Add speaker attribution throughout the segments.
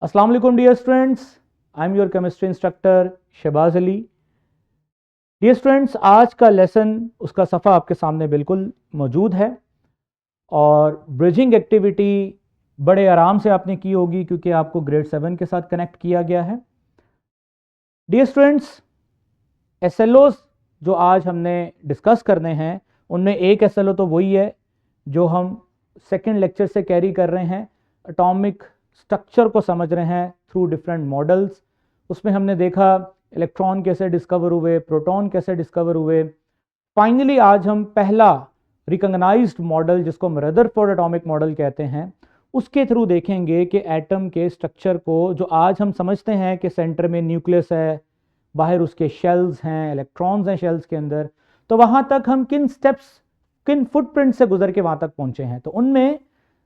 Speaker 1: अस्सलाम वालेकुम dear students, I am your chemistry instructor Shahbaz Ali. Dear students, आज का लेसन उसका सफ़ा आपके सामने बिल्कुल मौजूद है और ब्रिजिंग एक्टिविटी बड़े आराम से आपने की होगी क्योंकि आपको ग्रेड 7 के साथ कनेक्ट किया गया है। डियर स्टूडेंट्स, एसएलओज जो आज हमने डिस्कस करने हैं उनमें एक एसएलओ तो वही है जो हम सेकेंड लेक्चर से कैरी कर रहे हैं, एटॉमिक स्ट्रक्चर को समझ रहे हैं थ्रू डिफरेंट मॉडल्स। उसमें हमने देखा इलेक्ट्रॉन कैसे डिस्कवर हुए, प्रोटॉन कैसे डिस्कवर हुए। फाइनली आज हम पहला रिकॉग्नाइज्ड मॉडल जिसको हम रदरफोर्ड एटॉमिक मॉडल कहते हैं उसके थ्रू देखेंगे कि एटम के स्ट्रक्चर को, जो आज हम समझते हैं कि सेंटर में न्यूक्लियस है, बाहर उसके शेल्स हैं, इलेक्ट्रॉन्स हैं शेल्स के अंदर, तो वहाँ तक हम किन स्टेप्स, किन फुटप्रिंट से गुजर के वहाँ तक पहुँचे हैं। तो उनमें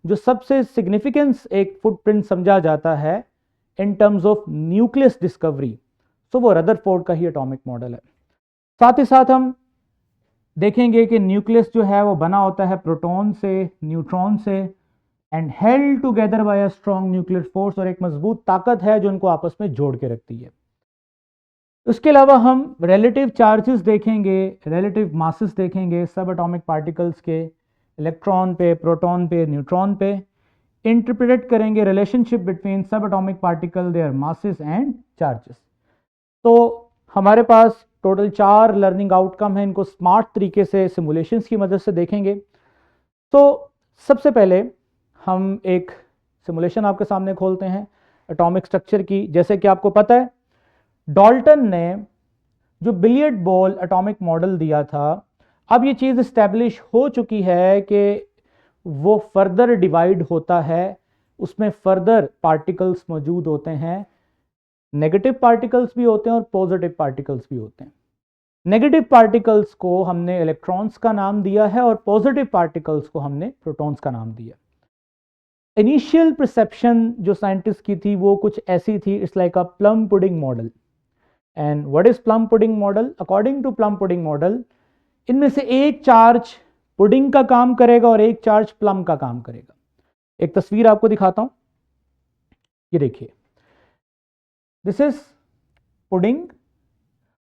Speaker 1: जो सबसे सिग्निफिकेंस एक फुटप्रिंट समझा जाता है in terms of nucleus discovery, तो वो रदरफोर्ड का ही एटॉमिक मॉडल है। साथ ही साथ हम देखेंगे कि न्यूक्लियस जो है वो बना होता है प्रोटॉन से, न्यूट्रॉन से, and held together by a strong nuclear force, और एक मजबूत ताकत है जो उनको आपस में जोड़ के रखती है। उसके अलावा हम रिलेटिव चार्जेस देखेंगे, रिलेटिव मासेस देखेंगे सब एटॉमिक पार्टिकल्स के, इलेक्ट्रॉन पे, प्रोटॉन पे, न्यूट्रॉन पे। इंटरप्रेट करेंगे रिलेशनशिप बिटवीन सब atomic particle, there masses and charges. तो हमारे पास टोटल 4 लर्निंग आउटकम है, इनको स्मार्ट तरीके से सिमुलेशंस की मदद से देखेंगे। तो सबसे पहले हम एक सिमुलेशन आपके सामने खोलते हैं एटॉमिक स्ट्रक्चर की। जैसे कि आपको पता है डाल्टन ने जो बिलियर्ड बॉल एटॉमिक मॉडल दिया था, अब ये चीज़ इस्टेब्लिश हो चुकी है कि वो फर्दर डिवाइड होता है, उसमें फर्दर पार्टिकल्स मौजूद होते हैं, नेगेटिव पार्टिकल्स भी होते हैं और पॉजिटिव पार्टिकल्स भी होते हैं। नेगेटिव पार्टिकल्स को हमने इलेक्ट्रॉन्स का नाम दिया है और पॉजिटिव पार्टिकल्स को हमने प्रोटॉन्स का नाम दिया। इनिशियल परसेप्शन जो साइंटिस्ट की थी वो कुछ ऐसी थी, it's like a plum pudding model. And what is plum pudding model? According to plum pudding model, इनमें से एक चार्ज पुडिंग का काम करेगा और एक चार्ज प्लम का काम करेगा। एक तस्वीर आपको दिखाता हूं, ये देखिए, दिस इज पुडिंग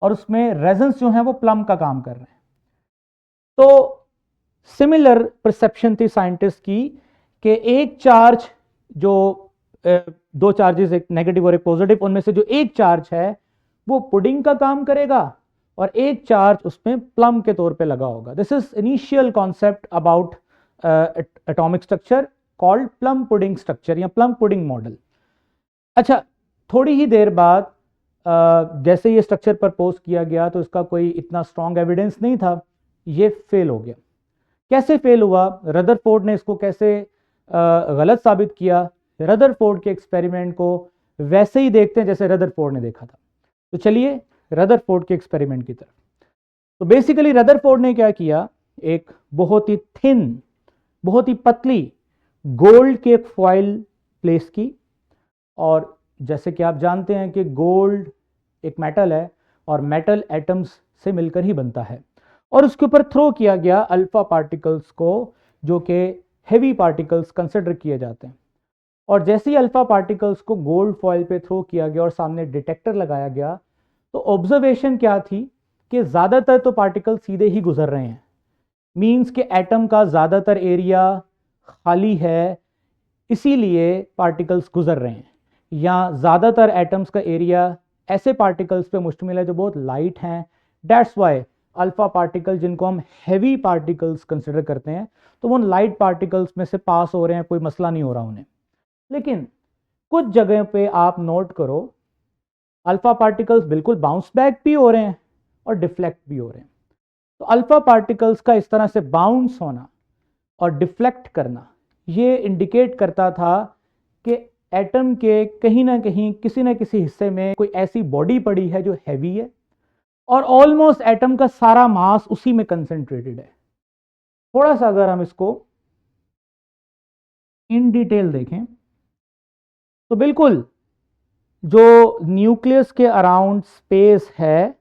Speaker 1: और उसमें रेजन्स जो है वो प्लम का काम कर रहे हैं। तो सिमिलर परसेप्शन थी साइंटिस्ट की कि एक चार्ज जो दो चार्जेस, एक नेगेटिव और एक पॉजिटिव, उनमें से जो एक चार्ज है वो पुडिंग का काम करेगा और एक चार्ज उसमें प्लम के तौर पे लगा होगा। This is initial concept about atomic structure called plum pudding structure या प्लम पुडिंग मॉडल। अच्छा, थोड़ी ही देर बाद जैसे ये स्ट्रक्चर प्रपोज किया गया तो इसका कोई इतना स्ट्रॉन्ग एविडेंस नहीं था, ये फेल हो गया। कैसे फेल हुआ, रदरफोर्ड ने इसको कैसे गलत साबित किया? रदरफोर्ड के एक्सपेरिमेंट को वैसे ही देखते हैं जैसे रदरफोर्ड ने देखा था। तो चलिए रदरफोर्ड के एक्सपेरिमेंट की तरफ। तो बेसिकली रदरफोर्ड ने क्या किया, एक बहुत ही थिन, बहुत ही पतली गोल्ड की एक फॉइल प्लेस की, और जैसे कि आप जानते हैं कि गोल्ड एक मेटल है और मेटल एटम्स से मिलकर ही बनता है, और उसके ऊपर थ्रो किया गया अल्फा पार्टिकल्स को जो कि हेवी पार्टिकल्स कंसिडर किए जाते हैं। और जैसे ही अल्फा पार्टिकल्स को गोल्ड फॉइल पे थ्रो किया गया और सामने डिटेक्टर लगाया गया, तो ऑब्जर्वेशन क्या थी कि ज़्यादातर तो पार्टिकल सीधे ही गुजर रहे हैं, मीन्स कि एटम का ज़्यादातर एरिया खाली है, इसीलिए पार्टिकल्स गुजर रहे हैं। या ज़्यादातर एटम्स का एरिया ऐसे पार्टिकल्स पे मुश्तमिल है जो बहुत लाइट हैं, दैट्स वाई अल्फा पार्टिकल, जिनको हम हैवी पार्टिकल्स कंसिडर करते हैं, तो वो लाइट पार्टिकल्स में से पास हो रहे हैं, कोई मसला नहीं हो रहा उन्हें। लेकिन कुछ जगह पे आप नोट करो, अल्फा पार्टिकल्स बिल्कुल बाउंस बैक भी हो रहे हैं और डिफ्लेक्ट भी हो रहे हैं। तो अल्फा पार्टिकल्स का इस तरह से बाउंस होना और डिफ्लेक्ट करना, ये इंडिकेट करता था कि एटम के कहीं ना कहीं, किसी ना किसी हिस्से में कोई ऐसी बॉडी पड़ी है जो हैवी है और ऑलमोस्ट एटम का सारा मास उसी में कंसेंट्रेटेड है। थोड़ा सा अगर हम इसको इन डिटेल देखें तो बिल्कुल जो न्यूक्लियस के अराउंड स्पेस है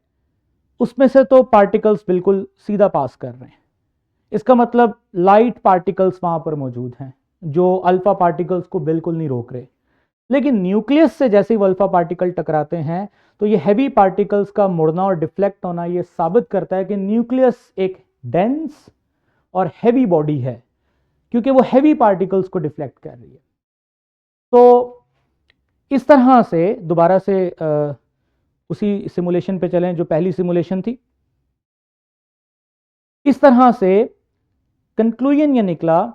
Speaker 1: उसमें से तो पार्टिकल्स बिल्कुल सीधा पास कर रहे हैं। इसका मतलब लाइट पार्टिकल्स वहां पर मौजूद हैं जो अल्फा पार्टिकल्स को बिल्कुल नहीं रोक रहे। लेकिन न्यूक्लियस से जैसे ही वो अल्फा पार्टिकल टकराते हैं तो ये हैवी पार्टिकल्स का मुड़ना और डिफ्लेक्ट होना ये साबित करता है कि न्यूक्लियस एक डेंस और हैवी बॉडी है, क्योंकि वो हैवी पार्टिकल्स को डिफ्लेक्ट कर रही है। तो इस तरह से दोबारा से उसी सिमुलेशन पे चलें जो पहली सिमुलेशन थी। इस तरह से कंक्लूजन ये निकला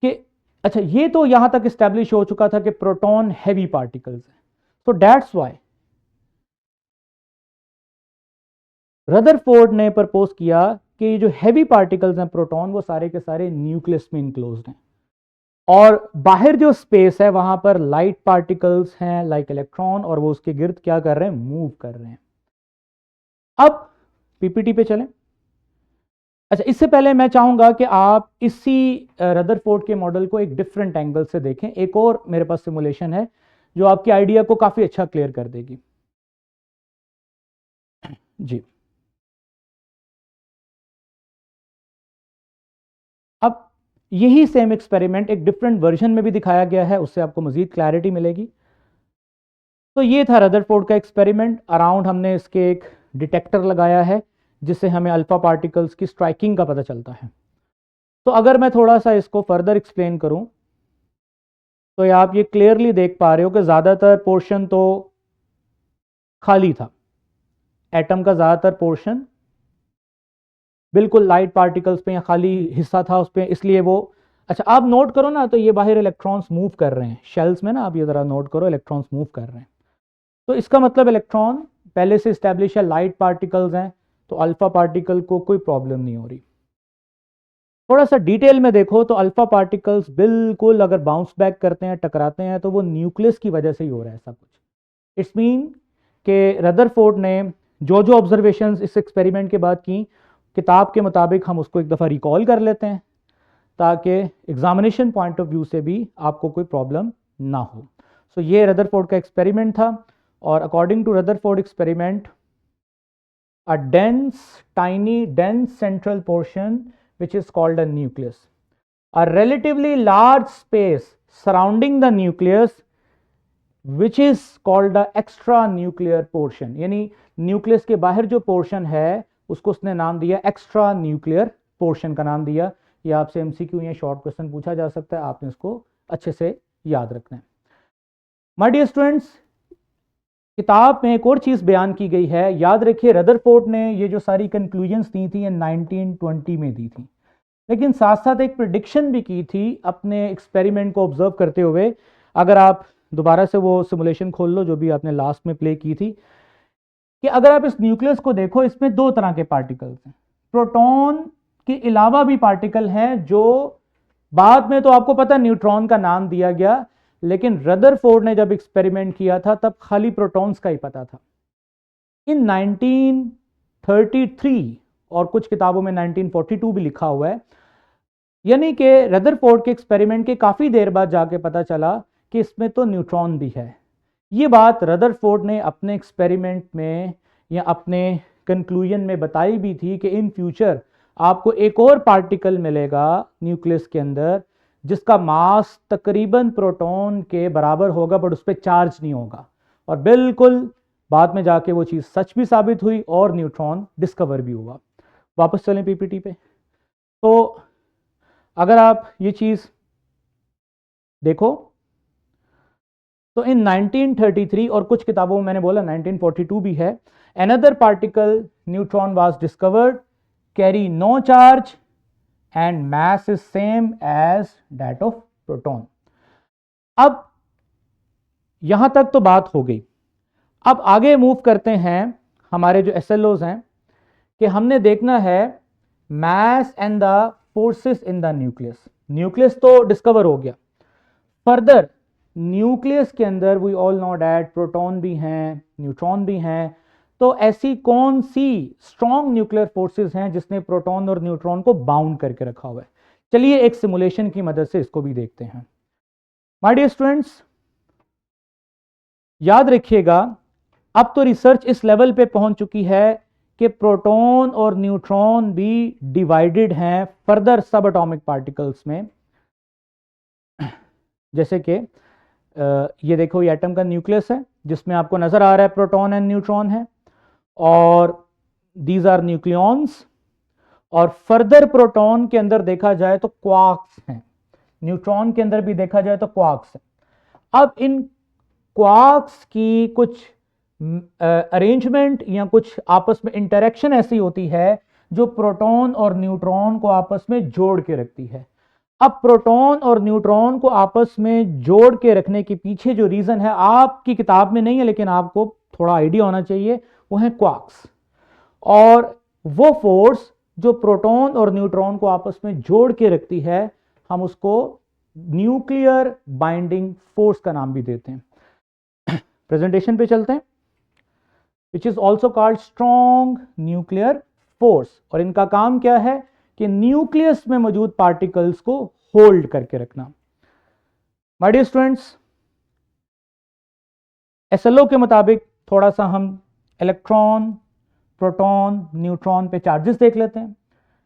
Speaker 1: कि अच्छा, ये तो यहां तक स्टैब्लिश हो चुका था कि प्रोटॉन हैवी पार्टिकल्स है, तो दैट्स व्हाई रदरफोर्ड ने प्रपोज किया कि जो हैवी पार्टिकल्स हैं प्रोटॉन, वो सारे के सारे न्यूक्लियस में इनक्लोज्ड हैं, और बाहर जो स्पेस है वहां पर लाइट पार्टिकल्स हैं लाइक इलेक्ट्रॉन, और वो उसके गिर्द क्या कर रहे हैं, मूव कर रहे हैं। अब पीपीटी पे चलें। अच्छा, इससे पहले मैं चाहूंगा कि आप इसी रदरफोर्ड के मॉडल को एक डिफरेंट एंगल से देखें। एक और मेरे पास सिमुलेशन है जो आपके आइडिया को काफी अच्छा क्लियर कर देगी। जी, अब यही सेम एक्सपेरिमेंट एक डिफरेंट वर्जन में भी दिखाया गया है, उससे आपको मजीद क्लैरिटी मिलेगी। तो ये था रदरफोर्ड का एक्सपेरिमेंट। अराउंड हमने इसके एक डिटेक्टर लगाया है जिससे हमें अल्फा पार्टिकल्स की स्ट्राइकिंग का पता चलता है। तो अगर मैं थोड़ा सा इसको फर्दर एक्सप्लेन करूं तो ये आप ये क्लियरली देख पा रहे हो कि ज़्यादातर पोर्शन तो खाली था, एटम का ज़्यादातर पोर्शन बिल्कुल लाइट पार्टिकल्स पे या खाली हिस्सा था उस पर, इसलिए वो अच्छा आप नोट करो ना, तो ये बाहर इलेक्ट्रॉन्स मूव कर रहे हैं शेल्स में ना, आप ये ज़रा नोट करो, इलेक्ट्रॉन्स मूव कर रहे हैं। तो इसका मतलब इलेक्ट्रॉन पहले से इस्टेब्लिश है, लाइट पार्टिकल्स हैं, तो अल्फा पार्टिकल को कोई प्रॉब्लम नहीं हो रही। थोड़ा सा डिटेल में देखो तो अल्फा पार्टिकल्स बिल्कुल अगर बाउंस बैक करते हैं, टकराते हैं, तो वो न्यूक्लियस की वजह से ही हो रहा है ऐसा कुछ। इट्स मीन कि रदरफोर्ड ने जो जो ऑब्जर्वेशंस इस एक्सपेरिमेंट के बाद की, किताब के मुताबिक हम उसको एक दफ़ा रिकॉल कर लेते हैं ताकि एग्जामिनेशन पॉइंट ऑफ व्यू से भी आपको कोई प्रॉब्लम ना हो। सो ये रदरफोर्ड का एक्सपेरिमेंट था, और according to Rutherford experiment, a dense, tiny, dense central portion which is called a nucleus, a relatively large space surrounding the nucleus which is called the extra nuclear portion, यानी nucleus के बाहर जो portion है उसको उसने नाम दिया extra nuclear portion का नाम दिया। ये आपसे एमसीक्यू या शॉर्ट क्वेश्चन पूछा जा सकता है, आपने इसको अच्छे से याद रखना है। माय डियर स्टूडेंट्स, किताब में एक और चीज़ बयान की गई है, याद रखिए रदरफोर्ड ने ये जो सारी कंक्लूजन्स दी थी ये 1920 में दी थी, लेकिन साथ साथ एक प्रिडिक्शन भी की थी अपने एक्सपेरिमेंट को ऑब्जर्व करते हुए। अगर आप दोबारा से वो सिमुलेशन खोल लो जो भी आपने लास्ट में प्ले की थी, कि अगर आप इस न्यूक्लियस को देखो, इसमें दो तरह के पार्टिकल्स हैं, प्रोटॉन के अलावा भी पार्टिकल हैं जो बाद में तो आपको पता न्यूट्रॉन का नाम दिया गया, लेकिन रदरफोर्ड ने जब एक्सपेरिमेंट किया था तब खाली प्रोटॉन्स का ही पता था। इन 1933 और कुछ किताबों में 1942 भी लिखा हुआ है, यानी कि रदरफोर्ड के एक्सपेरिमेंट के काफ़ी देर बाद जाके पता चला कि इसमें तो न्यूट्रॉन भी है। ये बात रदरफोर्ड ने अपने एक्सपेरिमेंट में या अपने कंक्लूजन में बताई भी थी कि इन फ्यूचर आपको एक और पार्टिकल मिलेगा न्यूक्लियस के अंदर जिसका मास तकरीबन प्रोटॉन के बराबर होगा, बट उस पर चार्ज नहीं होगा। और बिल्कुल बाद में जाके वो चीज़ सच भी साबित हुई और न्यूट्रॉन डिस्कवर भी हुआ। वापस चलें पीपीटी पे। तो अगर आप ये चीज़ देखो तो इन 1933 और कुछ किताबों में मैंने बोला 1942 भी है, another particle neutron was discovered, carry no charge and mass is same as that of proton. अब यहां तक तो बात हो गई। अब आगे मूव करते हैं, हमारे जो एसएलओज हैं, कि हमने देखना है mass and the forces in the nucleus. Nucleus तो डिस्कवर हो गया, फर्दर न्यूक्लियस के अंदर we all know that proton भी हैं, न्यूट्रॉन भी हैं, तो ऐसी कौन सी स्ट्रॉन्ग न्यूक्लियर फोर्सेस हैं जिसने प्रोटॉन और न्यूट्रॉन को बाउंड करके रखा हुआ है। चलिए एक सिमुलेशन की मदद से इसको भी देखते हैं। माय डियर स्टूडेंट्स, याद रखिएगा अब तो रिसर्च इस लेवल पे पहुंच चुकी है कि प्रोटॉन और न्यूट्रॉन भी डिवाइडेड हैं फर्दर सब एटॉमिक पार्टिकल्स में। जैसे कि ये देखो ये एटम का न्यूक्लियस है जिसमें आपको नज़र आ रहा है प्रोटॉन एंड न्यूट्रॉन है, और दीज आर न्यूक्लियॉन्स। और फर्दर प्रोटॉन के अंदर देखा जाए तो क्वार्क्स हैं, न्यूट्रॉन के अंदर भी देखा जाए तो क्वार्क्स हैं। अब इन क्वार्क्स की कुछ अरेंजमेंट या कुछ आपस में इंटरेक्शन ऐसी होती है जो प्रोटॉन और न्यूट्रॉन को आपस में जोड़ के रखती है। अब प्रोटॉन और न्यूट्रॉन को आपस में जोड़ के रखने के पीछे जो रीजन है आपकी किताब में नहीं है लेकिन आपको थोड़ा आइडिया होना चाहिए, वो है क्वार्क्स। और वो फोर्स जो प्रोटॉन और न्यूट्रॉन को आपस में जोड़ के रखती है हम उसको न्यूक्लियर बाइंडिंग फोर्स का नाम भी देते हैं। प्रेजेंटेशन पे चलते हैं। Which is also called strong nuclear force. और इनका काम क्या है कि न्यूक्लियस में मौजूद पार्टिकल्स को होल्ड करके रखना। माय डियर स्टूडेंट्स, एसएलओ के मुताबिक थोड़ा सा हम इलेक्ट्रॉन, प्रोटॉन, न्यूट्रॉन पे चार्जेस देख लेते हैं।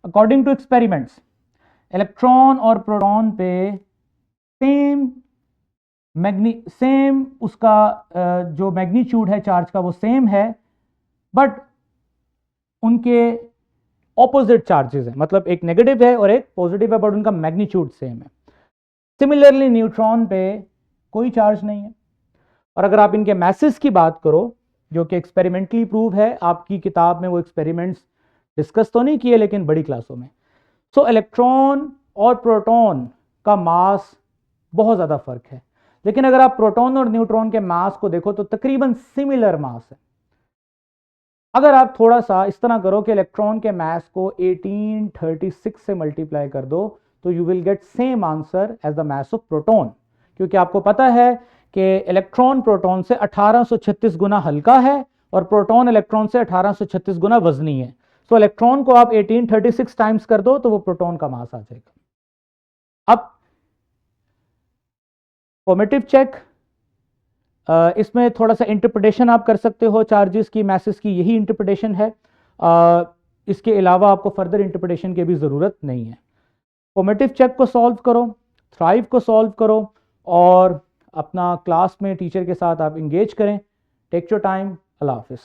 Speaker 1: अकॉर्डिंग टू एक्सपेरिमेंट्स, इलेक्ट्रॉन और प्रोटॉन पे सेम उसका जो मैग्नीट्यूड है चार्ज का वो सेम है, बट उनके ऑपोजिट चार्जेस हैं, मतलब एक नेगेटिव है और एक पॉजिटिव है, बट उनका मैग्नीट्यूड सेम है। सिमिलरली न्यूट्रॉन पे कोई चार्ज नहीं है। और अगर आप इनके मैसेस की बात करो, जो कि एक्सपेरिमेंटली प्रूव है, आपकी किताब में वो एक्सपेरिमेंट्स डिस्कस तो नहीं किए लेकिन बड़ी क्लासों में। सो इलेक्ट्रॉन और प्रोटॉन का मास बहुत ज़्यादा फर्क है, लेकिन अगर आप प्रोटॉन और न्यूट्रॉन के मास को देखो तो तकरीबन सिमिलर मास है। अगर आप थोड़ा सा इस तरह करो कि इलेक्ट्रॉन के मास को 1836 से मल्टीप्लाई कर दो तो you will get same answer as the mass of proton, क्योंकि आपको पता है कि इलेक्ट्रॉन प्रोटॉन से 1836 गुना हल्का है और प्रोटॉन इलेक्ट्रॉन से 1836 गुना वजनी है। तो इलेक्ट्रॉन को आप 1836 टाइम्स कर दो तो वो प्रोटॉन का मास आ जाएगा। अब फॉर्मेटिव चेक, इसमें थोड़ा सा इंटरप्रिटेशन आप कर सकते हो चार्जेस की, मैसेज की, यही इंटरप्रिटेशन है। इसके अलावा आपको फर्दर इंटरप्रिटेशन की भी ज़रूरत नहीं है। फॉर्मेटिव चेक को सॉल्व करो, थ्राइव को सॉल्व करो और अपना क्लास में टीचर के साथ आप इंगेज करें। Take your time. अल्लाह हाफिज़।